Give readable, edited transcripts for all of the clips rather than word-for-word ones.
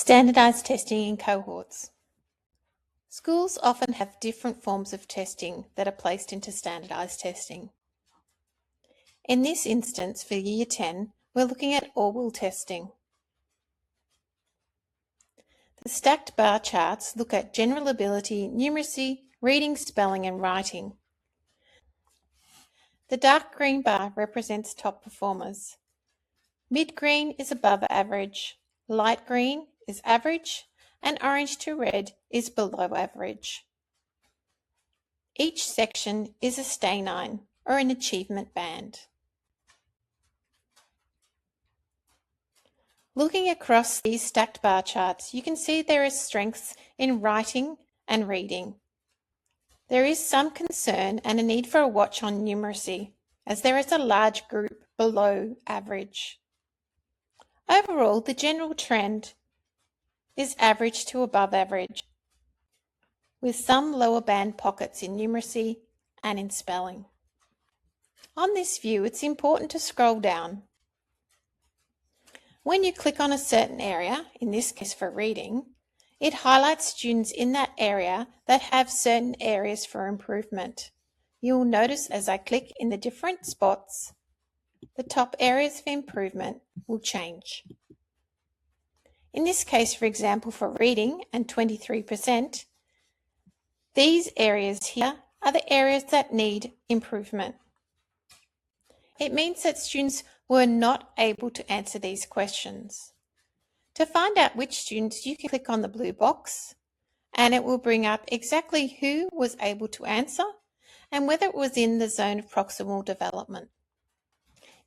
Standardised testing in cohorts. Schools often have different forms of testing that are placed into standardised testing. In this instance for Year 10, we're looking at oral testing. The stacked bar charts look at general ability, numeracy, reading, spelling and writing. The dark green bar represents top performers. Mid-green is above average, light green is average, and orange to red is below average. Each section is a stay9 or an achievement band. Looking across these stacked bar charts, you can see there are strengths in writing and reading. There is some concern and a need for a watch on numeracy, as there is a large group below average. Overall, the general trend is average to above average, with some lower band pockets in numeracy and in spelling. On this view, it's important to scroll down. When you click on a certain area, in this case for reading, it highlights students in that area that have certain areas for improvement. You'll notice as I click in the different spots, the top areas of improvement will change. In this case, for example, for reading and 23%, these areas here are the areas that need improvement. It means that students were not able to answer these questions. To find out which students, you can click on the blue box and it will bring up exactly who was able to answer and whether it was in the zone of proximal development.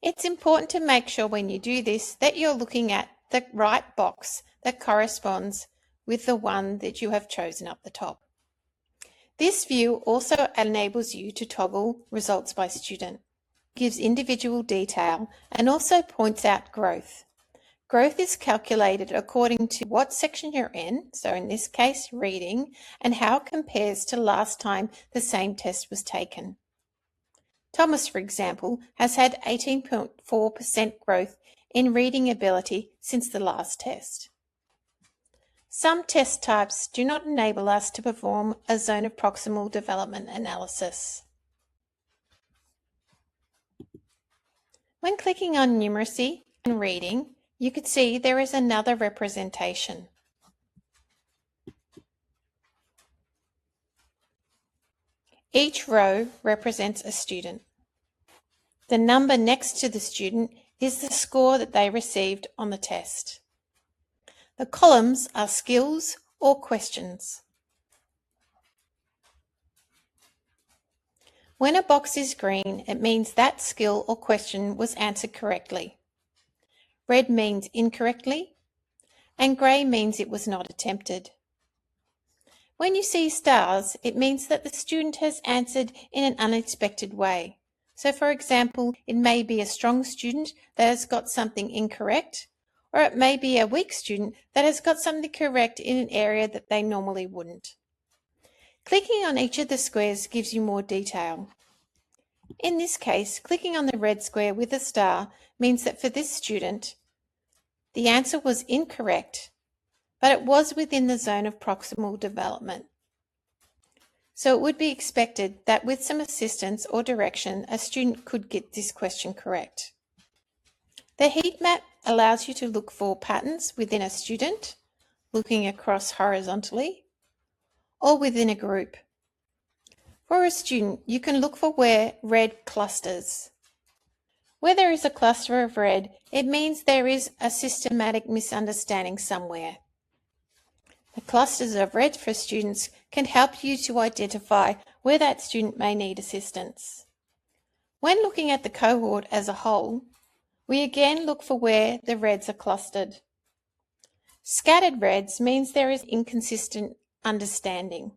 It's important to make sure when you do this that you're looking at the right box that corresponds with the one that you have chosen up the top. This view also enables you to toggle results by student, gives individual detail and also points out growth. Growth is calculated according to what section you're in, so in this case reading, and how it compares to last time the same test was taken. Thomas, for example, has had 18.4% growth in reading ability since the last test. Some test types do not enable us to perform a zone of proximal development analysis. When clicking on numeracy and reading, you could see there is another representation. Each row represents a student. The number next to the student is the score that they received on the test. The columns are skills or questions. When a box is green, it means that skill or question was answered correctly. Red means incorrectly, and grey means it was not attempted. When you see stars, it means that the student has answered in an unexpected way. So for example, it may be a strong student that has got something incorrect, or it may be a weak student that has got something correct in an area that they normally wouldn't. Clicking on each of the squares gives you more detail. In this case, clicking on the red square with a star means that for this student, the answer was incorrect, but it was within the zone of proximal development. So it would be expected that with some assistance or direction, a student could get this question correct. The heat map allows you to look for patterns within a student, looking across horizontally, or within a group. For a student, you can look for where red clusters. Where there is a cluster of red, it means there is a systematic misunderstanding somewhere. The clusters of red for students can help you to identify where that student may need assistance. When looking at the cohort as a whole, we again look for where the reds are clustered. Scattered reds means there is inconsistent understanding.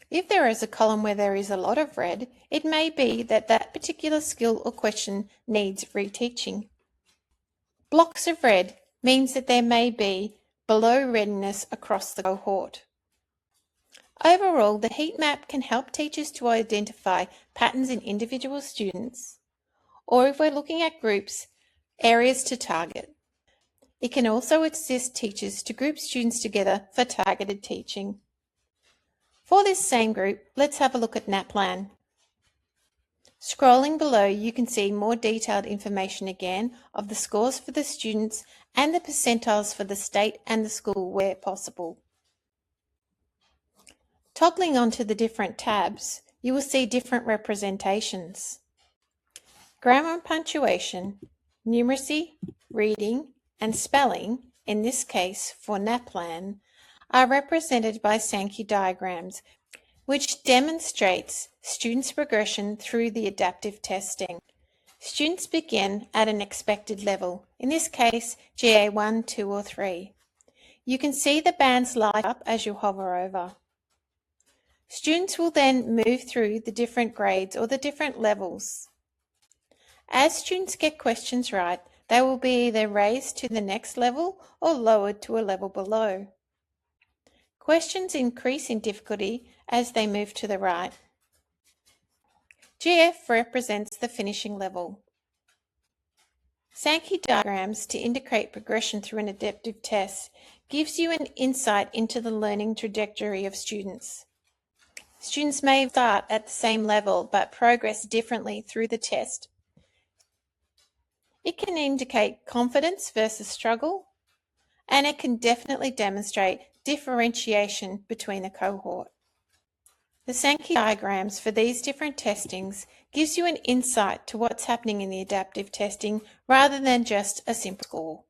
If there is a column where there is a lot of red, it may be that that particular skill or question needs reteaching. Blocks of red means that there may be below readiness across the cohort. Overall, the heat map can help teachers to identify patterns in individual students, or if we're looking at groups, areas to target. It can also assist teachers to group students together for targeted teaching. For this same group, let's have a look at NAPLAN. Scrolling below, you can see more detailed information again of the scores for the students and the percentiles for the state and the school where possible. Toggling onto the different tabs, you will see different representations. Grammar and punctuation, numeracy, reading, and spelling, in this case for NAPLAN, are represented by Sankey diagrams, which demonstrates students' progression through the adaptive testing. Students begin at an expected level, in this case GA 1, 2 or 3. You can see the bands light up as you hover over. Students will then move through the different grades or the different levels. As students get questions right, they will be either raised to the next level or lowered to a level below. Questions increase in difficulty as they move to the right. GF represents the finishing level. Sankey diagrams to indicate progression through an adaptive test gives you an insight into the learning trajectory of students. Students may start at the same level but progress differently through the test. It can indicate confidence versus struggle, and it can definitely demonstrate differentiation between a cohort. The Sankey diagrams for these different testings gives you an insight to what's happening in the adaptive testing rather than just a simple score.